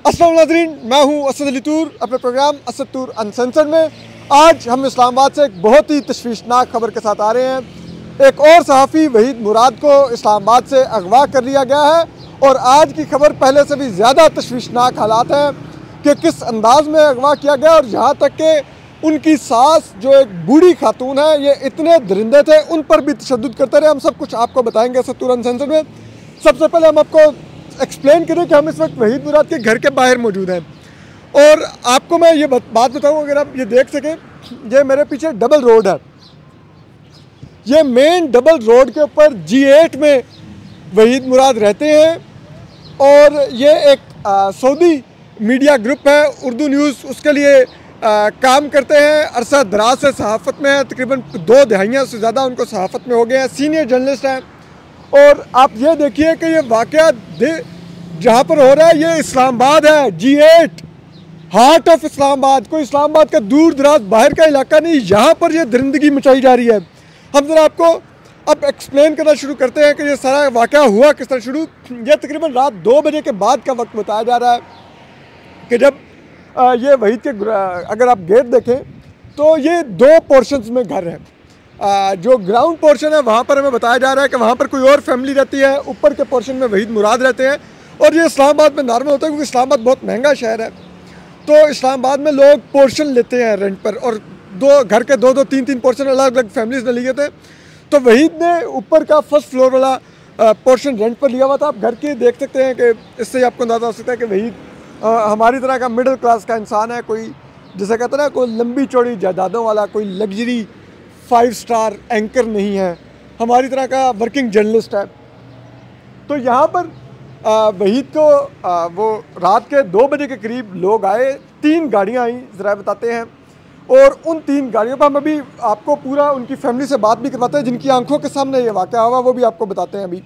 अस्सलाम नाज़रीन, मैं हूं असद अली तूर अपने प्रोग्राम असद तूर अनसेंसर्ड में। आज हम इस्लामाबाद से एक बहुत ही तशवीशनाक खबर के साथ आ रहे हैं। एक और सहाफ़ी वहीद मुराद को इस्लामाबाद से अगवा कर लिया गया है और आज की खबर पहले से भी ज़्यादा तशवीशनाक हालात हैं कि किस अंदाज में अगवा किया गया और यहाँ तक कि उनकी सास जो एक बूढ़ी खातून है, ये इतने दरिंदे थे, उन पर भी तशद्दुद करते रहे। हम सब कुछ आपको बताएंगे असद तूर अनसेंसर्ड में। सबसे पहले हम आपको एक्सप्लेन करें कि हम इस वक्त वहीद मुराद के घर के बाहर मौजूद हैं और आपको मैं ये बात बताऊं, अगर आप ये देख सकें, ये मेरे पीछे डबल रोड है। ये मेन डबल रोड के ऊपर G8 में वहीद मुराद रहते हैं और ये एक सऊदी मीडिया ग्रुप है, उर्दू न्यूज़, उसके लिए काम करते हैं। अरसा दराज से सहाफ़त में है, तकरीबन 2 दहाइयाँ से ज़्यादा उनको सहाफ़त में हो गए हैं, सीनियर जर्नलिस्ट हैं। और आप ये देखिए कि ये वाक़या जहाँ पर हो रहा है ये इस्लामाबाद है, G8 हार्ट ऑफ इस्लामाबाद। कोई इस्लामाबाद का दूर दराज बाहर का इलाका नहीं, यहाँ पर ये दरिंदगी मचाई जा रही है। हम ज़रा आपको अब एक्सप्लेन करना शुरू करते हैं कि ये सारा वाक़या हुआ किस तरह शुरू। ये तकरीबन रात 2 बजे के बाद का वक्त बताया जा रहा है कि जब ये वहीद के, अगर आप गेट देखें तो ये 2 पोर्शंस में घर है। जो ग्राउंड पोर्शन है वहाँ पर हमें बताया जा रहा है कि वहाँ पर कोई और फैमिली रहती है, ऊपर के पोर्शन में वहीद मुराद रहते हैं। और ये इस्लामाबाद में नॉर्मल होता है क्योंकि इस्लामाबाद बहुत महंगा शहर है, तो इस्लामाबाद में लोग पोर्शन लेते हैं रेंट पर, और घर के 2-2, 3-3 पोर्शन अलग अलग फैमिलीज ने लिए थे। तो वहीद ने ऊपर का फर्स्ट फ्लोर वाला पोर्शन रेंट पर लिया हुआ था। आप घर के देख सकते हैं कि इससे आपको अंदाज़ा हो सकता है कि वहीद हमारी तरह का मिडिल क्लास का इंसान है, कोई जिसे कहते हैं ना, कोई लंबी चौड़ी जायदादों वाला, कोई लग्जरी 5 स्टार एंकर नहीं है, हमारी तरह का वर्किंग जर्नलिस्ट है। तो यहाँ पर वहीद को वो रात के 2 बजे के करीब लोग आए, 3 गाड़ियाँ आई, ज़रा बताते हैं। और उन 3 गाड़ियों पर हम अभी आपको पूरा उनकी फैमिली से बात भी करवाते हैं, जिनकी आंखों के सामने ये वाक़या हुआ, वो भी आपको बताते हैं अभी।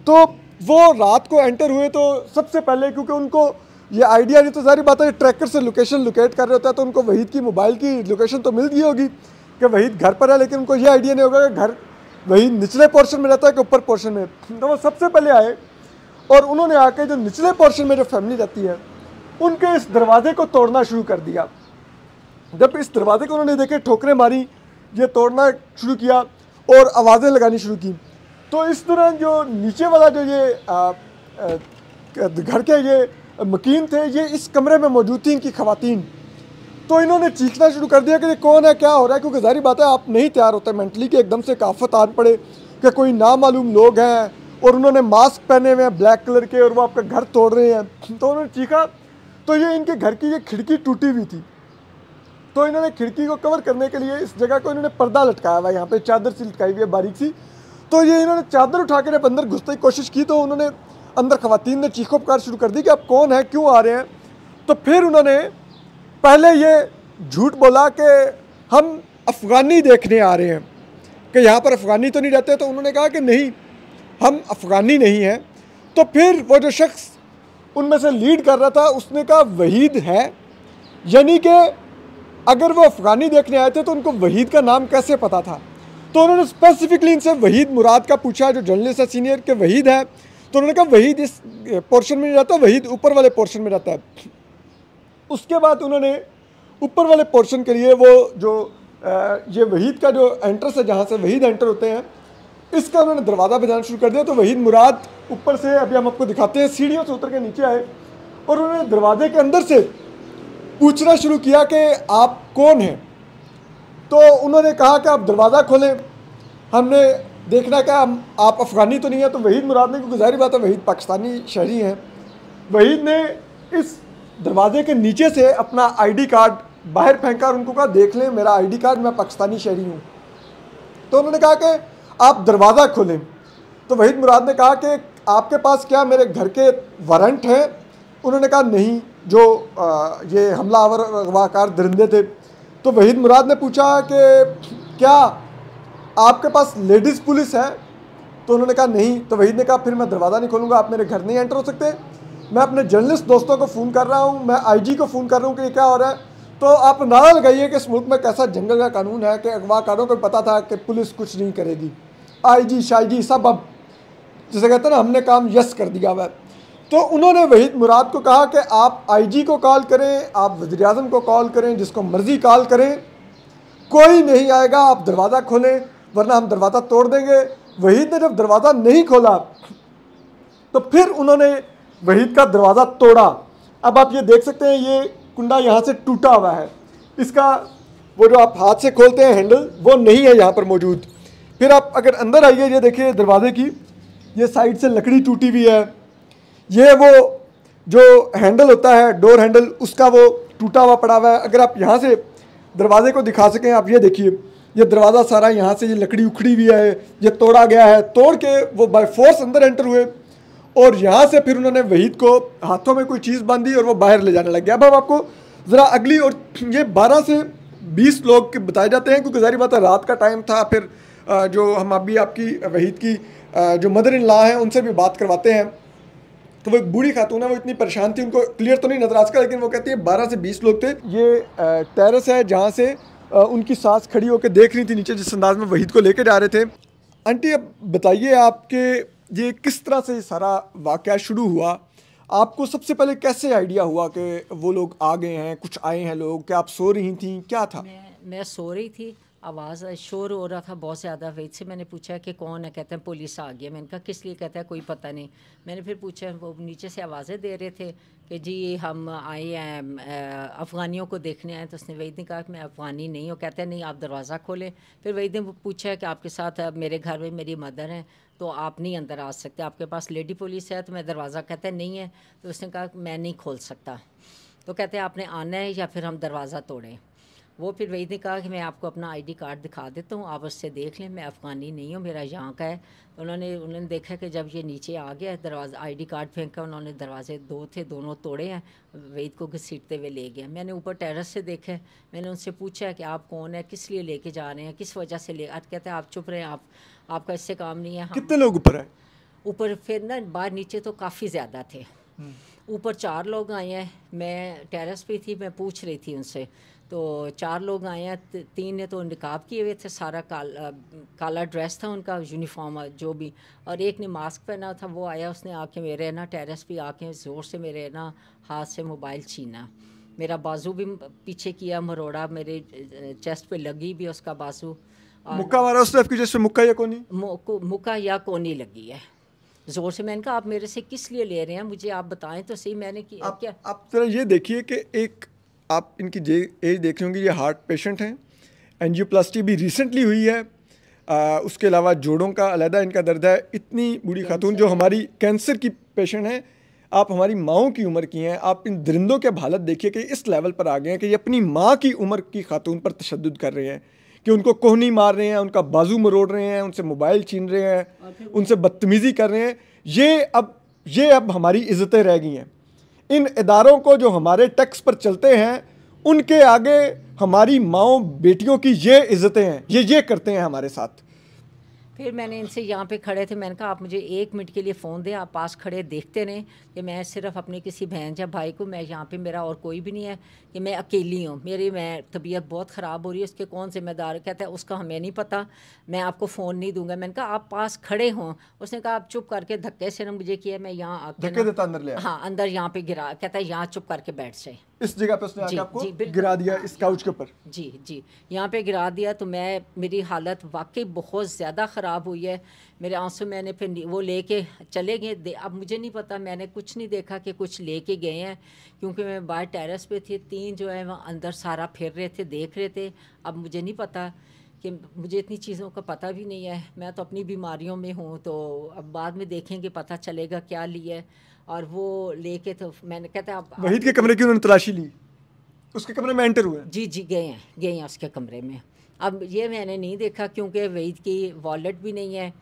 तो वो रात को एंटर हुए तो सबसे पहले, क्योंकि उनको ये आइडिया नहीं, तो सारी बात है ट्रैकर से लोकेशन लोकेट कर रहे होता है, तो उनको वहीद की मोबाइल की लोकेशन तो मिल गई होगी कि वहीद घर पर है, लेकिन उनको ये आइडिया नहीं होगा कि घर वहीद निचले पोर्शन में रहता है कि ऊपर पोर्शन में। तो वो सबसे पहले आए और उन्होंने आके जो निचले पोर्शन में जो फैमिली रहती है उनके इस दरवाजे को तोड़ना शुरू कर दिया। जब इस दरवाजे को उन्होंने देखे, ठोकरें मारी, ये तोड़ना शुरू किया और आवाज़ें लगानी शुरू की। तो इस दौरान जो नीचे वाला जो ये घर के ये मकीन थे, ये इस कमरे में मौजूद थी, इनकी ख़वातीन। तो इन्होंने चीखना शुरू कर दिया कि ये कौन है, क्या हो रहा है, क्योंकि जाहिर बात है आप नहीं तैयार होते मेंटली कि एकदम से एक आफत आ पड़े कि कोई नामालूम लोग हैं और उन्होंने मास्क पहने हुए हैं ब्लैक कलर के और वो आपका घर तोड़ रहे हैं। तो उन्होंने चीखा, तो ये इनके घर की ये खिड़की टूटी हुई थी, तो इन्होंने खिड़की को कवर करने के लिए इस जगह को इन्होंने पर्दा लटकाया हुआ है, यहाँ पे चादर सी लटकाई हुई है बारीक सी। तो ये इन्होंने चादर उठा कर अंदर घुसने की कोशिश की, तो उन्होंने अंदर ख़वातीन ने चीखो पुकार शुरू कर दी कि आप कौन है, क्यों आ रहे हैं। तो फिर उन्होंने पहले ये झूठ बोला कि हम अफ़गानी देखने आ रहे हैं, कि यहाँ पर अफ़गानी तो नहीं रहते। तो उन्होंने कहा कि नहीं, हम अफ़गानी नहीं हैं। तो फिर वो जो शख्स उनमें से लीड कर रहा था उसने कहा वहीद है, यानी कि अगर वो अफ़गानी देखने आए थे तो उनको वहीद का नाम कैसे पता था। तो उन्होंने स्पेसिफिकली इनसे वहीद मुराद का पूछा, जो जर्नलिस्ट है सीनियर, के वहीद है। तो उन्होंने कहा वहीद इस पोर्शन में नहीं रहता, वहीद ऊपर वाले पोर्शन में रहता है। उसके बाद उन्होंने ऊपर वाले पोर्शन के लिए वो जो ये वहीद का जो एंट्रेंस है, जहाँ से वहीद एंटर होते हैं, इसका उन्होंने दरवाज़ा बजाना शुरू कर दिया। तो वहीद मुराद ऊपर से, अभी हम आपको दिखाते हैं, सीढ़ियों से उतर के नीचे आए और उन्होंने दरवाजे के अंदर से पूछना शुरू किया कि आप कौन हैं। तो उन्होंने कहा कि आप दरवाज़ा खोलें, हमने देखना क्या, आप अफ़गानी तो नहीं है। तो वहीद मुराद ने, क्योंकि जाहिर बात है वहीद पाकिस्तानी शहरी हैं, वहीद ने इस दरवाजे के नीचे से अपना आईडी कार्ड बाहर फेंका और उनको कहा देख लें मेरा आईडी कार्ड, मैं पाकिस्तानी शहरी हूँ। तो उन्होंने कहा कि आप दरवाज़ा खोलें। तो वहीद मुराद ने कहा कि आपके पास क्या मेरे घर के वारंट हैं। उन्होंने कहा नहीं, जो ये हमलावर अगवाकार दरिंदे थे। तो वहीद मुराद ने पूछा कि क्या आपके पास लेडीज़ पुलिस है। तो उन्होंने कहा नहीं। तो वहीद ने कहा फिर मैं दरवाज़ा नहीं खोलूँगा, आप मेरे घर नहीं एंटर हो सकते। मैं अपने जर्नलिस्ट दोस्तों को फ़ोन कर रहा हूँ, मैं IG को फ़ोन कर रहा हूँ कि ये क्या हो रहा है। तो आप नारा लगाइए कि इस मुल्क में कैसा जंगल का कानून है कि अगवाकारों को पता था कि पुलिस कुछ नहीं करेगी। IG शाइजी सब अब जिसे कहते हैं ना, हमने काम यस कर दिया हुआ है। तो उन्होंने वहीद मुराद को कहा कि आप आईजी को कॉल करें, आप वज़ीर-ए-आज़म को कॉल करें, जिसको मर्ज़ी कॉल करें, कोई नहीं आएगा, आप दरवाज़ा खोलें वरना हम दरवाज़ा तोड़ देंगे। वहीद ने जब दरवाज़ा नहीं खोला तो फिर उन्होंने वहीद का दरवाज़ा तोड़ा। अब आप ये देख सकते हैं, ये कुंडा यहाँ से टूटा हुआ है, इसका वो जो आप हाथ से खोलते हैं हैंडल, वो नहीं है यहाँ पर मौजूद। फिर आप अगर अंदर आइए, ये देखिए दरवाजे की ये साइड से लकड़ी टूटी हुई है, ये वो जो हैंडल होता है डोर हैंडल, उसका वो टूटा हुआ पड़ा हुआ है। अगर आप यहाँ से दरवाजे को दिखा सकें, आप ये देखिए, ये दरवाज़ा सारा यहाँ से ये लकड़ी उखड़ी हुई है, ये तोड़ा गया है। तोड़ के वो बाय फोर्स अंदर एंटर हुए और यहाँ से फिर उन्होंने वहीद को हाथों में कोई चीज़ बांधी और वो बाहर ले जाने लग गया। अब हम आपको ज़रा अगली, और ये 12 से 20 लोग के बताए जाते हैं, क्योंकि ज़ाहिर बात है रात का टाइम था। फिर जो हम अभी आपकी वहीद की जो मदर इन लॉ हैं उनसे भी बात करवाते हैं, तो वो एक बूढ़ी खातून है, वो इतनी परेशान थी, उनको क्लियर तो नहीं नजर आ सका, लेकिन वो कहती है 12 से 20 लोग थे। ये टेरेस है जहाँ से उनकी सास खड़ी होकर देख रही थी नीचे, जिस अंदाज में वहीद को लेके जा रहे थे। आंटी, अब बताइए आपके ये किस तरह से सारा वाक़या शुरू हुआ? आपको सबसे पहले कैसे आइडिया हुआ कि वो लोग आ गए हैं, कुछ आए हैं लोग? क्या आप सो रही थी, क्या था? मैं सो रही थी, आवाज़ शोर हो रहा था बहुत ज़्यादा। वैद से मैंने पूछा कि कौन है, कहते हैं पुलिस आ गई। मैंने कहा किस लिए, कहता है कोई पता नहीं। मैंने फिर पूछा, वो नीचे से आवाज़ें दे रहे थे कि जी हम आए हैं अफ़गानियों को देखने आए। तो उसने वहीद ने कहा कि मैं अफ़गानी नहीं हूँ। कहते हैं नहीं, आप दरवाज़ा खोलें। फिर वहीद ने पूछा कि आपके साथ मेरे घर में मेरी मदर हैं, तो आप नहीं अंदर आ सकते, आपके पास लेडी पुलिस है। तो मैं दरवाज़ा, कहते हैं नहीं है। तो उसने कहा मैं नहीं खोल सकता। तो कहते हैं आपने आना है या फिर हम दरवाज़ा तोड़ें। वो फिर वहीद ने कहा कि मैं आपको अपना आईडी कार्ड दिखा देता हूँ, आप उससे देख लें, मैं अफ़गानी नहीं हूँ, मेरा यहाँ का है। तो उन्होंने देखा कि जब ये नीचे आ गया दरवाज़ा, आईडी कार्ड फेंका, उन्होंने दरवाजे दो थे, दोनों तोड़े हैं, वहीद को घसीटते हुए ले गया। मैंने ऊपर टेरेस से देखा, मैंने उनसे पूछा कि आप कौन है, किस लिए लेके जा रहे हैं, किस वजह से ले। आज कहते हैं आप चुप रहे, आपका इससे काम नहीं है। कितने लोग ऊपर है? ऊपर फिर ना बाहर नीचे तो काफ़ी ज़्यादा थे। ऊपर 4 लोग आए हैं, मैं टेरेस पे थी, मैं पूछ रही थी उनसे। तो 4 लोग आए हैं, 3 ने तो निकाब किए हुए थे, सारा काला ड्रेस था उनका, यूनिफॉर्म जो भी, और एक ने मास्क पहना था। वो आया, उसने आके मेरे ना टेरेस पे आके ज़ोर से मेरे ना हाथ से मोबाइल छीना, मेरा बाजू भी पीछे किया, मरोड़ा, मेरे चेस्ट पे लगी भी उसका बाजू। मुक्का मारा उसने आपकी, जैसे मुक्का या कोनी? मुक्का या कोनी लगी है ज़ोर से। मैंने कहा आप मेरे से किस लिए ले रहे हैं, मुझे आप बताएं तो सही। मैंने क्या आप जरा ये देखिए कि एक आप इनकी एज देख रहे होंगे, ये हार्ट पेशेंट हैं, एंजियोप्लास्टी भी रिसेंटली हुई है, उसके अलावा जोड़ों का अलहदा इनका दर्द है। इतनी बूढ़ी खातून जो हमारी कैंसर की पेशेंट हैं, आप हमारी माओं की उम्र की हैं। आप इन दरिंदों के हालत देखिए कि इस लेवल पर आ गए हैं कि ये अपनी माँ की उम्र की खातून पर तशद्दुद कर रहे हैं, कि उनको कोहनी मार रहे हैं, उनका बाजू मरोड़ रहे हैं, उनसे मोबाइल छीन रहे हैं, उनसे बदतमीज़ी कर रहे हैं। ये अब हमारी इज़्ज़तें रह गई हैं। इन इदारों को जो हमारे टैक्स पर चलते हैं, उनके आगे हमारी माओं बेटियों की ये इज़्ज़तें हैं, ये करते हैं हमारे साथ। फिर मैंने इनसे यहाँ पे खड़े थे, मैंने कहा आप मुझे 1 मिनट के लिए फ़ोन दें, आप पास खड़े देखते रहें कि मैं सिर्फ अपनी किसी बहन या भाई को, मैं यहाँ पे मेरा और कोई भी नहीं है, कि मैं अकेली हूँ, मैं तबीयत बहुत ख़राब हो रही है, उसके कौन जिम्मेदार? कहता है उसका हमें नहीं पता, मैं आपको फ़ोन नहीं दूंगा। मैंने कहा आप पास खड़े हों। उसने कहा आप चुप करके, धक्के से ना मुझे किया, मैं यहाँ आके हाँ अंदर यहाँ पे गिरा, कहता है यहाँ चुप करके बैठ जाए। इस जगह पे उसने आके आपको गिरा दिया, इस काउच के ऊपर? जी यहाँ पे गिरा दिया। तो मेरी हालत वाकई बहुत ज़्यादा ख़राब हुई है, मेरे आंसू। मैंने फिर वो लेके चले गए। अब मुझे नहीं पता, मैंने कुछ नहीं देखा कि कुछ लेके गए हैं, क्योंकि मैं बाहर टेरेस पे थी। 3 जो है वहाँ अंदर सारा फिर रहे थे, देख रहे थे। अब मुझे नहीं पता, कि मुझे इतनी चीज़ों का पता भी नहीं है, मैं तो अपनी बीमारियों में हूँ। तो अब बाद में देखेंगे, पता चलेगा क्या लिया। और वो लेके, तो मैंने कहता आप वहीद के कमरे की उन्होंने तलाशी ली, उसके कमरे में एंटर हुए? जी गए हैं उसके कमरे में। अब ये मैंने नहीं देखा, क्योंकि वहीद की वॉलेट भी नहीं है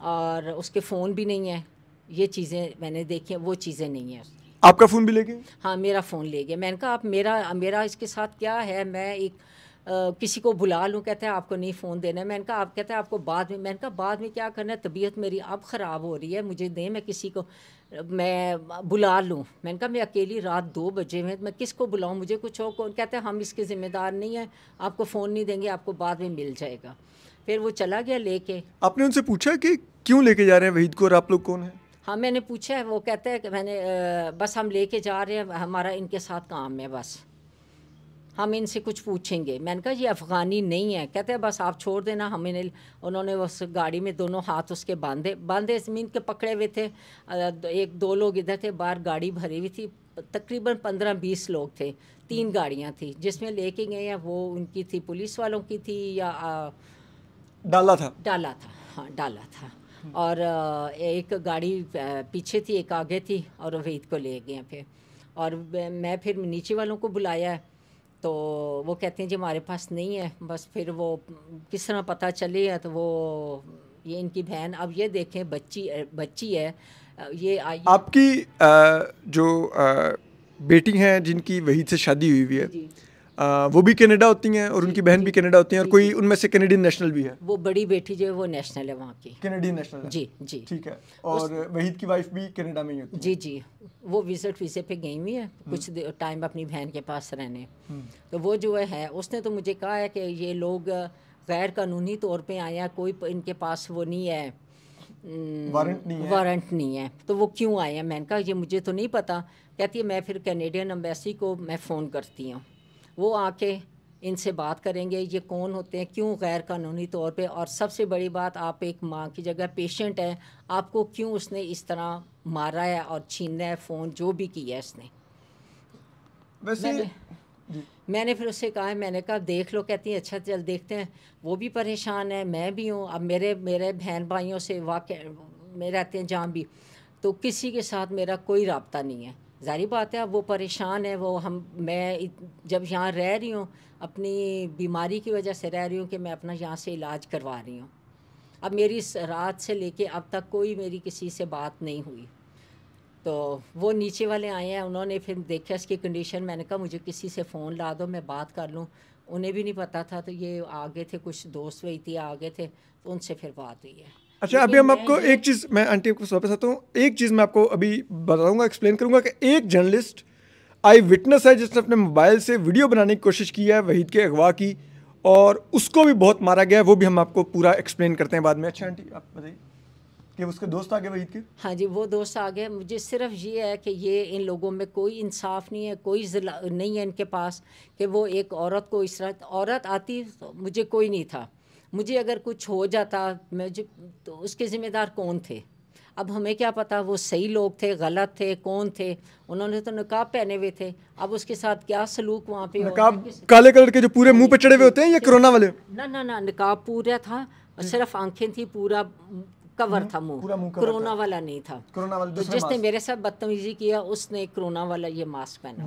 और उसके फ़ोन भी नहीं है, ये चीज़ें मैंने देखी, वो चीज़ें नहीं हैं। आपका फ़ोन भी ले गए? हाँ, मेरा फ़ोन ले गया। मैंने कहा आप मेरा इसके साथ क्या है, मैं एक किसी को बुला लूँ? कहते हैं आपको नहीं फ़ोन देना है। मैंने कहा आप, कहते हैं आपको बाद में। मैंने कहा बाद में क्या करना है, तबीयत मेरी अब ख़राब हो रही है, मुझे दें, मैं किसी को मैं बुला लूँ। मैंने कहा मैं अकेली, रात 2 बजे में मैं किसको बुलाऊँ, मुझे कुछ हो। कौन? कहते हैं हम इसके ज़िम्मेदार नहीं हैं, आपको फ़ोन नहीं देंगे, आपको बाद में मिल जाएगा। फिर वो चला गया लेके। आपने उनसे पूछा कि क्यों लेके जा रहे हैं वहीद को और आप लोग कौन हैं? हाँ मैंने पूछा है, वो कहता है कि बस हम लेके जा रहे हैं, हमारा इनके साथ काम है, बस हम इनसे कुछ पूछेंगे। मैंने कहा ये अफ़गानी नहीं है। कहते हैं बस आप छोड़ देना, हम इन्हें, उन्होंने उस गाड़ी में दोनों हाथ उसके बांधे ज़मीन के पकड़े हुए थे। एक दो लोग इधर थे, बाहर गाड़ी भरी हुई थी, तकरीबन 15-20 लोग थे, 3 गाड़ियाँ थी जिसमें लेके गए हैं। वो उनकी थी, पुलिस वालों की थी या डाला था हाँ डाला था। और एक गाड़ी पीछे थी, एक आगे थी, और वहीद को ले गए फिर। और मैं फिर नीचे वालों को बुलाया, तो वो कहते हैं जी हमारे पास नहीं है। बस फिर वो किस तरह पता चली है, तो वो ये इनकी बहन, अब ये देखें बच्ची है ये आई। आपकी जो बेटी हैं जिनकी वहीद से शादी हुई है, वो भी कनाडा होती हैं और उनकी बहन भी कनाडा होती हैं, और कोई उनमें से कैनेडियन नेशनल भी है? वो बड़ी बेटी जो है वो नेशनल है वहाँ की, कैनेडियन नेशनल है। जी जी ठीक है। और वहीद की वाइफ भी कनाडा में ही होती है? जी जी, वो विजिट वीज़े पे गई हुई है कुछ टाइम अपनी बहन के पास रहने। तो वो जो है उसने तो मुझे कहा है कि ये लोग गैर कानूनी तौर पे आए हैं, कोई इनके पास वो नहीं है, वारंट नहीं है, तो वो क्यों आए हैं। मैंने कहा ये मुझे तो नहीं पता। कहती है मैं फिर कैनेडियन एम्बेसी को मैं फ़ोन करती हूँ, वो आके इनसे बात करेंगे ये कौन होते हैं, क्यों गैर कानूनी तौर पे। और सबसे बड़ी बात, आप एक माँ की जगह पेशेंट हैं, आपको क्यों उसने इस तरह मारा है और छीना है फ़ोन, जो भी किया है इसने। वैसे मैंने फिर उससे कहा, मैंने कहा देख लो। कहती है अच्छा चल देखते हैं। वो भी परेशान है, मैं भी हूँ। अब मेरे बहन भाइयों से में रहते हैं जहाँ भी, तो किसी के साथ मेरा कोई राब्ता नहीं है। ज़ाहिर बात है अब वो परेशान है, मैं जब यहाँ रह रही हूँ, अपनी बीमारी की वजह से रह रही हूँ कि मैं अपना यहाँ से इलाज करवा रही हूँ। अब मेरी रात से लेके अब तक कोई मेरी किसी से बात नहीं हुई। तो वो नीचे वाले आए हैं, उन्होंने फिर देखा इसकी कंडीशन। मैंने कहा मुझे किसी से फ़ोन ला दो, मैं बात कर लूँ। उन्हें भी नहीं पता था, तो ये आगे थे, कुछ दोस्त वही थी आगे थे, तो उनसे फिर बात हुई है। अच्छा, अभी हम आपको एक चीज़, मैं आंटी को वापस आता हूँ, एक चीज़ मैं आपको अभी बताऊँगा, एक्सप्लेन करूँगा कि एक जर्नलिस्ट आई विटनेस है जिसने अपने मोबाइल से वीडियो बनाने की कोशिश की है वहीद के अगवा की, और उसको भी बहुत मारा गया है। वो भी हम आपको पूरा एक्सप्लेन करते हैं बाद में। अच्छा आंटी आप बताइए कि उसके दोस्त आ गए वहीद के? हाँ जी, वो दोस्त आ गए। मुझे सिर्फ ये है कि ये इन लोगों में कोई इंसाफ नहीं है, कोई ज़िला नहीं है इनके पास कि वो एक औरत को इस तरह, औरत आती तो मुझे कोई नहीं था, मुझे अगर कुछ हो जाता मुझे तो उसके ज़िम्मेदार कौन थे। अब हमें क्या पता वो सही लोग थे गलत थे कौन थे। उन्होंने तो निकाब पहने हुए थे, अब उसके साथ क्या सलूक वहाँ पे निकाब काले कलर के जो पूरे मुंह पे चढ़े हुए होते हैं, ये कोरोना वाले? ना निकाब पूरा था, सिर्फ आंखें थी, पूरा कवर था मुंह, कोरोना वाला नहीं था। कोरोना वाला तो जिसने मेरे साथ बदतमीजी किया उसने कोरोना वाला ये मास्क पहना,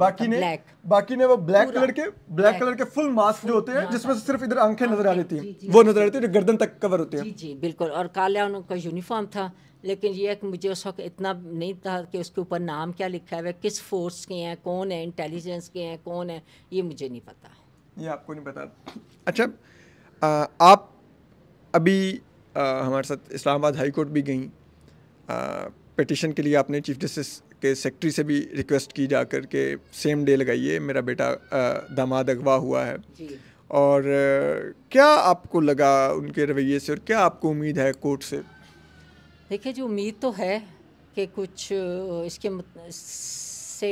बाकी ने वो ब्लैक कलर के फुल मास्क जो होते हैं जिसमें सिर्फ इधर आंखें नजर आ रही थी, वो नजर आ रही थी, जो गर्दन तक कवर होते हैं। जी जी बिल्कुल। और काला उनका यूनिफॉर्म था, लेकिन ये है कि मुझे उस वक्त इतना नहीं था कि उसके ऊपर नाम क्या लिखा है, किस फोर्स के हैं, कौन है, इंटेलिजेंस के हैं, कौन है, ये मुझे नहीं पता। ये आपको नहीं पता? अच्छा, आप अभी हमारे साथ इस्लामाबाद हाई कोर्ट भी गई, पिटिशन के लिए आपने चीफ जस्टिस के सेक्रेटरी से भी रिक्वेस्ट की जाकर के सेम डे लगाइए, मेरा बेटा दामाद अगवा हुआ है। और क्या आपको लगा उनके रवैये से, और क्या आपको उम्मीद है कोर्ट से? देखिए जो उम्मीद तो है कि कुछ इसके से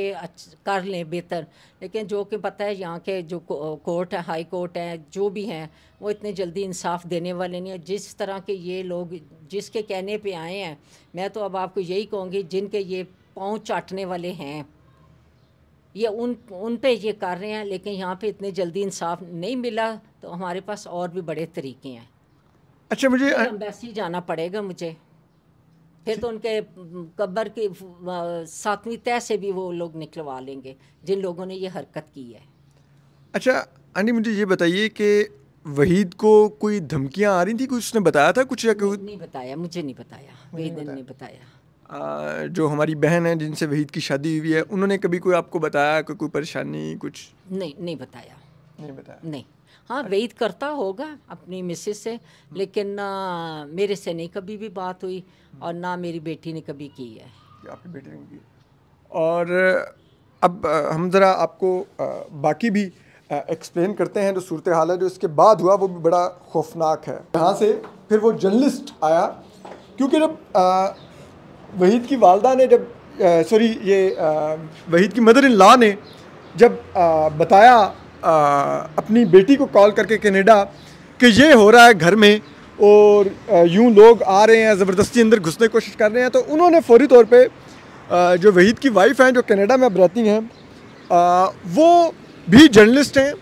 कर लें बेहतर, लेकिन जो कि पता है यहाँ के जो कोर्ट है, हाई कोर्ट है, जो भी हैं, वो इतने जल्दी इंसाफ देने वाले नहीं है। जिस तरह के ये लोग जिसके कहने पे आए हैं, मैं तो अब आपको यही कहूँगी, जिनके ये पाँव चाटने वाले हैं, ये उन पे ये कर रहे हैं, लेकिन यहाँ पे इतने जल्दी इंसाफ नहीं मिला, तो हमारे पास और भी बड़े तरीके हैं। अच्छा, मुझे एम्बेसी जाना पड़ेगा मुझे, फिर तो उनके कब्र की 7वीं तह से भी वो लोग निकलवा लेंगे जिन लोगों ने ये हरकत की है। अच्छा आंटी, मुझे ये बताइए कि वहीद को कोई धमकियां आ रही थी, कुछ उसने बताया था कुछ या नहीं बताया, मुझे नहीं बताया, वहीद ने नहीं बताया। जो हमारी बहन है जिनसे वहीद की शादी हुई है, उन्होंने कभी कोई आपको बताया कि कोई परेशानी कुछ? नहीं बताया। नहीं, हाँ वहीद करता होगा अपनी मिसेस से, लेकिन मेरे से नहीं कभी भी बात हुई, और ना मेरी बेटी ने कभी की है। आपकी बेटी ने की? और अब हम ज़रा आपको बाकी भी एक्सप्लेन करते हैं जो सूरत हाल है, जो इसके बाद हुआ वो भी बड़ा खौफनाक है। यहाँ से फिर वो जर्नलिस्ट आया, क्योंकि जब वहीद की वालदा ने जब वहीद की मदर इन लॉ ने जब बताया अपनी बेटी को कॉल करके कनाडा कि ये हो रहा है घर में और यूं लोग आ रहे हैं, ज़बरदस्ती अंदर घुसने की कोशिश कर रहे हैं, तो उन्होंने फौरी तौर पे जो वहीद की वाइफ हैं जो कनाडा में अब रहती हैं, वो भी जर्नलिस्ट हैं,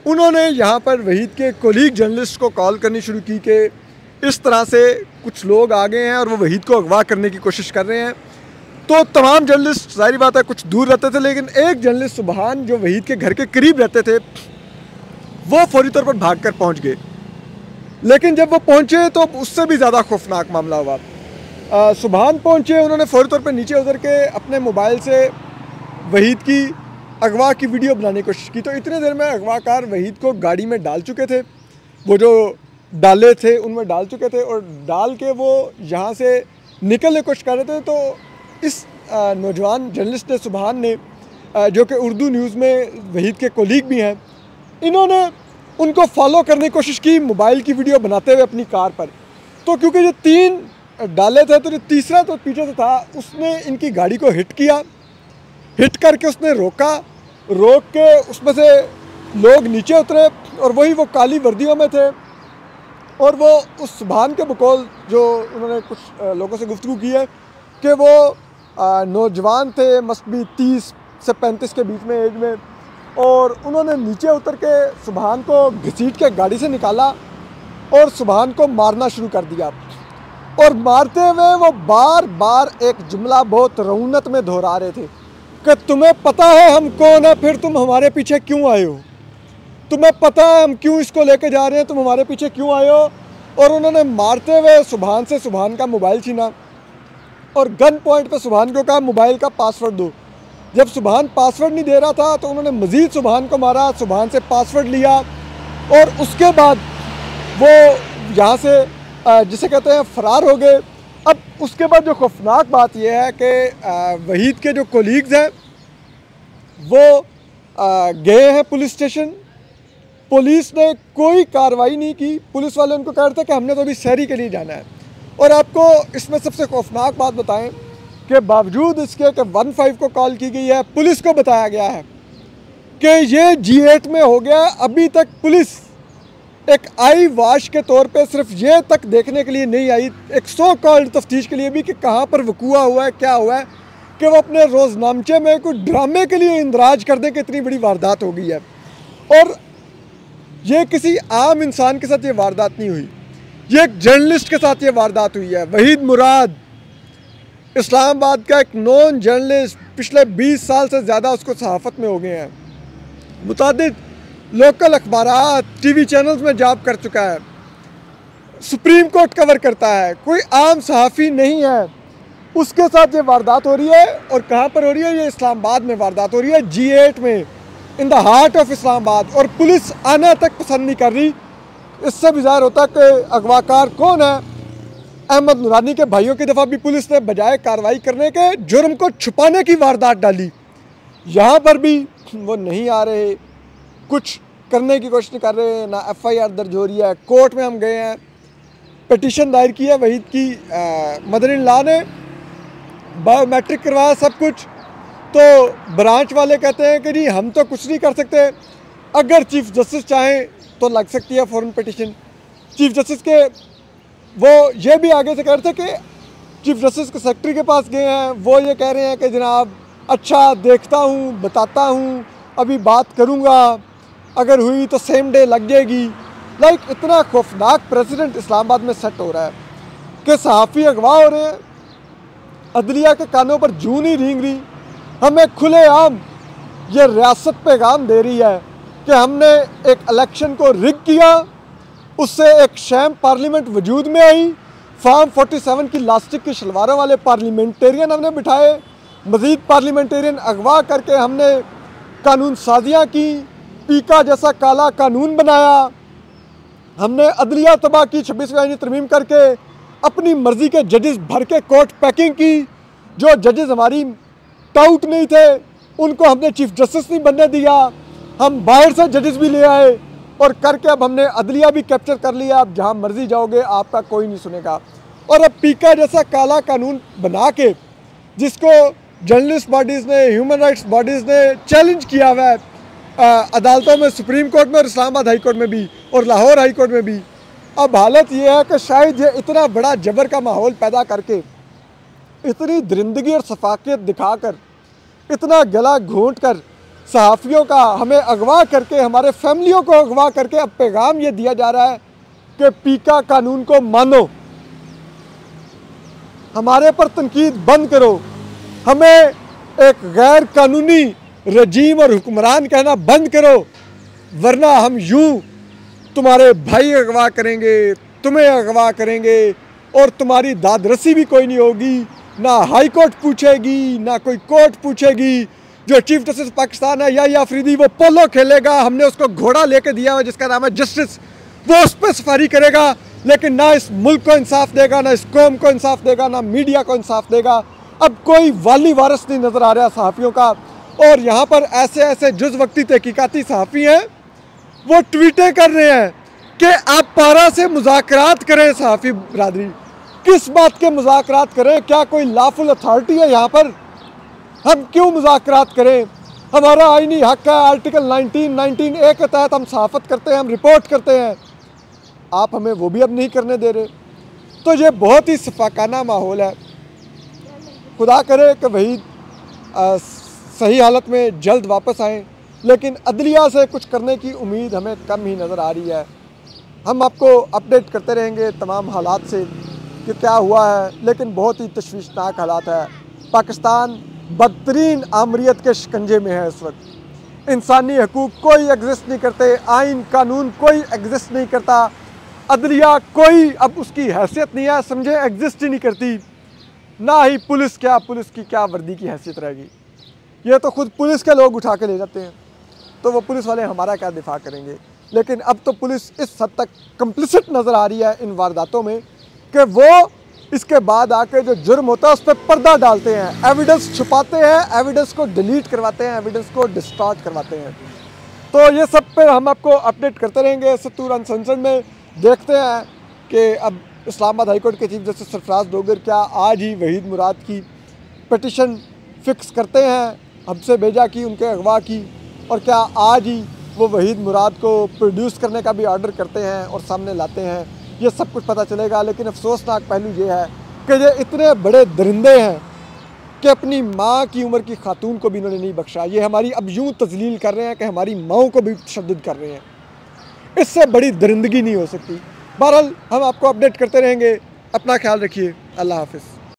उन्होंने यहाँ पर वहीद के कोलीग जर्नलिस्ट को कॉल करनी शुरू की कि इस तरह से कुछ लोग आ गए हैं और वो वहीद को अगवा करने की कोशिश कर रहे हैं। तो तमाम जर्नलिस्ट जाहिर बात है कुछ दूर रहते थे, लेकिन एक जर्नलिस्ट सुबहान जो वहीद के घर के करीब रहते थे वो फौरी तौर पर भाग कर पहुँच गए। लेकिन जब वो पहुँचे तो उससे भी ज़्यादा खौफनाक मामला हुआ। सुबहान पहुँचे, उन्होंने फौरी तौर पर नीचे उतर के अपने मोबाइल से वहीद की अगवा की वीडियो बनाने की कोशिश की। तो इतने देर में अगवाकार वहीद को गाड़ी में डाल चुके थे, वो जो डाले थे उनमें डाल चुके थे और डाल के वो यहाँ से निकलने की कोशिश कर रहे थे। तो इस नौजवान जर्नलिस्ट ने, सुबहान ने, जो कि उर्दू न्यूज़ में वहीद के कोलीग भी हैं, इन्होंने उनको फॉलो करने की कोशिश की मोबाइल की वीडियो बनाते हुए अपनी कार पर। तो क्योंकि ये 3 डाले थे तो जो तीसरा तो पीछे से था उसने इनकी गाड़ी को हिट किया, हिट करके उसने रोक के उसमें से लोग नीचे उतरे और वही वो काली वर्दियों में थे और वो उस सुबहान के बकौल जो उन्होंने कुछ लोगों से गुफ्तगू की है कि वो नौजवान थे, मस्ट बी 30 से 35 के बीच में एज में, और उन्होंने नीचे उतर के सुबहान को घसीट के गाड़ी से निकाला और सुबहान को मारना शुरू कर दिया। और मारते हुए वो बार बार एक जुमला बहुत रौनत में दोहरा रहे थे कि तुम्हें पता है हम कौन है, फिर तुम हमारे पीछे क्यों आए हो, तुम्हें पता है हम क्यों इसको लेके जा रहे हैं, तुम हमारे पीछे क्यों आए हो। और उन्होंने मारते हुए सुबहान से सुबहान का मोबाइल छीना और गन पॉइंट पे सुबहान को कहा मोबाइल का पासवर्ड दो। जब सुबहान पासवर्ड नहीं दे रहा था तो उन्होंने मज़ीद सुबहान को मारा, सुबहान से पासवर्ड लिया और उसके बाद वो यहाँ से जिसे कहते हैं फ़रार हो गए। अब उसके बाद जो खौफनाक बात यह है कि वहीद के जो कोलीग्स हैं वो गए हैं पुलिस स्टेशन, पुलिस ने कोई कार्रवाई नहीं की। पुलिस वाले उनको कह रहे थे कि हमने तो अभी शहरी के लिए जाना है। और आपको इसमें सबसे खौफनाक बात बताएं कि बावजूद इसके कि 15 को कॉल की गई है, पुलिस को बताया गया है कि ये G8 में हो गया, अभी तक पुलिस एक आई वाश के तौर पे सिर्फ ये तक देखने के लिए नहीं आई, एक 100 कॉल्ड तफ्तीश के लिए भी कि कहाँ पर वकूआ हुआ है, क्या हुआ है, कि वो अपने रोज़नामचे में कुछ ड्रामे के लिए इंदराज कर दें कि इतनी बड़ी वारदात हो गई है। और ये किसी आम इंसान के साथ ये वारदात नहीं हुई, ये एक जर्नलिस्ट के साथ ये वारदात हुई है। वहीद मुराद इस्लामाबाद का एक नॉन जर्नलिस्ट, पिछले 20 साल से ज़्यादा उसको सहाफ़त में हो गए हैं, मुतादिद लोकल अखबारात TV चैनल्स में जॉब कर चुका है, सुप्रीम कोर्ट कवर करता है, कोई आम सहाफ़ी नहीं है, उसके साथ ये वारदात हो रही है। और कहाँ पर हो रही है? ये इस्लामाबाद में वारदात हो रही है, G8 में, in the heart of Islamabad. और पुलिस आना तक पसंद नहीं कर रही। इससे भी ज़ाहिर होता है कि अगवाकार कौन है। अहमद नूरानी के भाइयों की दफ़ा भी पुलिस ने बजाय कार्रवाई करने के जुर्म को छुपाने की वारदात डाली, यहाँ पर भी वो नहीं आ रहे, कुछ करने की कोशिश नहीं कर रहे, ना FIR दर्ज हो रही है। कोर्ट में हम गए हैं, पिटीशन दायर की है वहीद की मदर इन लॉ ने, बायोमेट्रिक करवाया सब कुछ। तो ब्रांच वाले कहते हैं कि जी हम तो कुछ नहीं कर सकते, अगर चीफ जस्टिस चाहें तो लग सकती है फ़ौरन पिटीशन। चीफ जस्टिस के वो ये भी आगे से कह रहे थे कि चीफ जस्टिस के सेक्रेटरी के पास गए हैं, वो ये कह रहे हैं कि जनाब अच्छा देखता हूँ, बताता हूँ, अभी बात करूँगा, अगर हुई तो सेम डे लग जाएगी। लाइक इतना खौफनाक प्रेसिडेंट इस्लामाबाद में सेट हो रहा है कि सहाफ़ी अगवा हो रहे हैं, अदलिया के कानों पर जूं नहीं रेंग रही। हमें खुलेआम ये रियासत पैगाम दे रही है कि हमने एक इलेक्शन को रिग किया, उससे एक शैम पार्लियामेंट वजूद में आई, फार्म 47 की लास्टिक की शलवारों वाले पार्लियामेंटेरियन हमने बिठाए, मज़ीद पार्लियामेंटेरियन अगवा करके हमने कानून साजियाँ की, पीका जैसा काला कानून बनाया, हमने अदलिया तबाह की, 26वीं आईनी तरमीम करके अपनी मर्ज़ी के जजेस भर के कोर्ट पैकिंग की। जो जजेस हमारी टाउट नहीं थे उनको हमने चीफ जस्टिस नहीं बनने दिया, हम बाहर से जजेस भी ले आए और करके अब हमने अदलिया भी कैप्चर कर लिया। अब जहाँ मर्जी जाओगे आपका कोई नहीं सुनेगा। और अब पीका जैसा काला कानून बना के जिसको जर्नलिस्ट बॉडीज़ ने, ह्यूमन राइट्स बॉडीज़ ने चैलेंज किया हुआ है अदालतों में, सुप्रीम कोर्ट में और इस्लामाबाद हाई कोर्ट में भी और लाहौर हाई कोर्ट में भी। अब हालत ये है कि शायद ये इतना बड़ा जबर का माहौल पैदा करके, इतनी दरिंदगी और सफाकियत दिखाकर, इतना गला घोंट कर सहाफ़ियों का हमें अगवा करके, हमारे फैमिलियों को अगवा करके अब पैगाम ये दिया जा रहा है कि पीका कानून को मानो, हमारे पर तनकीद बंद करो, हमें एक गैर कानूनी रजीम और हुक्मरान कहना बंद करो, वरना हम यूं तुम्हारे भाई अगवा करेंगे, तुम्हें अगवा करेंगे और तुम्हारी दादरसी भी कोई नहीं होगी, ना हाई कोर्ट पूछेगी, ना कोई कोर्ट पूछेगी। जो चीफ जस्टिस पाकिस्तान है या अफरीदी, वो पोलो खेलेगा, हमने उसको घोड़ा लेके दिया हुआ जिसका नाम है जस्टिस, वो उस पर सफारी करेगा, लेकिन ना इस मुल्क को इंसाफ देगा, ना इस कौम को इंसाफ देगा, ना मीडिया को इंसाफ देगा। अब कोई वाली वारस नहीं नज़र आ रहा सहाफ़ियों का। और यहाँ पर ऐसे ऐसे जुज़ वक्ती तहकीकाती सहाफ़ी हैं, वो ट्वीटें कर रहे हैं कि आप पारा से मुज़ाकरात करें। सहाफ़ी बरादरी किस बात के मुज़ाकरात करें? क्या कोई लॉफुल अथॉरिटी है यहाँ पर? हम क्यों मुज़ाकरात करें? हमारा आईनी हक़ है, आर्टिकल 19A के तहत हम सहाफ़त करते हैं, हम रिपोर्ट करते हैं, आप हमें वो भी अब नहीं करने दे रहे। तो ये बहुत ही सफाकाना माहौल है। खुदा करे कि वहीद सही हालत में जल्द वापस आएँ, लेकिन अदलिया से कुछ करने की उम्मीद हमें कम ही नज़र आ रही है। हम आपको अपडेट करते रहेंगे तमाम हालात से कि क्या हुआ है, लेकिन बहुत ही तशवीशनाक हालात है। पाकिस्तान बदतरीन आमरीत के शिकंजे में है इस वक्त। इंसानी हकूक़ कोई एग्जिस्ट नहीं करते, आइन कानून कोई एग्जिस्ट नहीं करता, अदलिया कोई अब उसकी हैसियत नहीं है, समझे एग्जिस्ट ही नहीं करती। ना ही पुलिस की क्या वर्दी की हैसियत रहेगी। ये तो खुद पुलिस के लोग उठा के ले जाते हैं, तो वो पुलिस वाले हमारा क्या दिफा करेंगे। लेकिन अब तो पुलिस इस हद तक कंप्लिसिट नज़र आ रही है इन वारदातों में कि वो इसके बाद आके जो जुर्म होता है उस पर पर्दा डालते हैं, एविडेंस छुपाते हैं, एविडेंस को डिलीट करवाते हैं, एविडेंस को डिस्टॉर्ट करवाते हैं। तो ये सब पे हम आपको अपडेट करते रहेंगे सत्तूर अनसंसर्ड में। देखते हैं कि अब इस्लामाबाद हाई कोर्ट के चीफ जस्टिस सरफराज डोगर क्या आज ही वहीद मुराद की पटिशन फ़िक्स करते हैं, हमसे भेजा की, उनके अगवा की, और क्या आज ही वो वहीद मुराद को प्रोड्यूस करने का भी ऑर्डर करते हैं और सामने लाते हैं। ये सब कुछ पता चलेगा। लेकिन अफसोसनाक पहलू ये है कि ये इतने बड़े दरिंदे हैं कि अपनी माँ की उम्र की खातून को भी इन्होंने नहीं बख्शा। ये हमारी अब यूँ तजलील कर रहे हैं कि हमारी माँओं को भी तशद्दुद कर रहे हैं। इससे बड़ी दरिंदगी नहीं हो सकती। बहरहाल हम आपको अपडेट करते रहेंगे। अपना ख्याल रखिए। अल्लाह हाफ़िज़।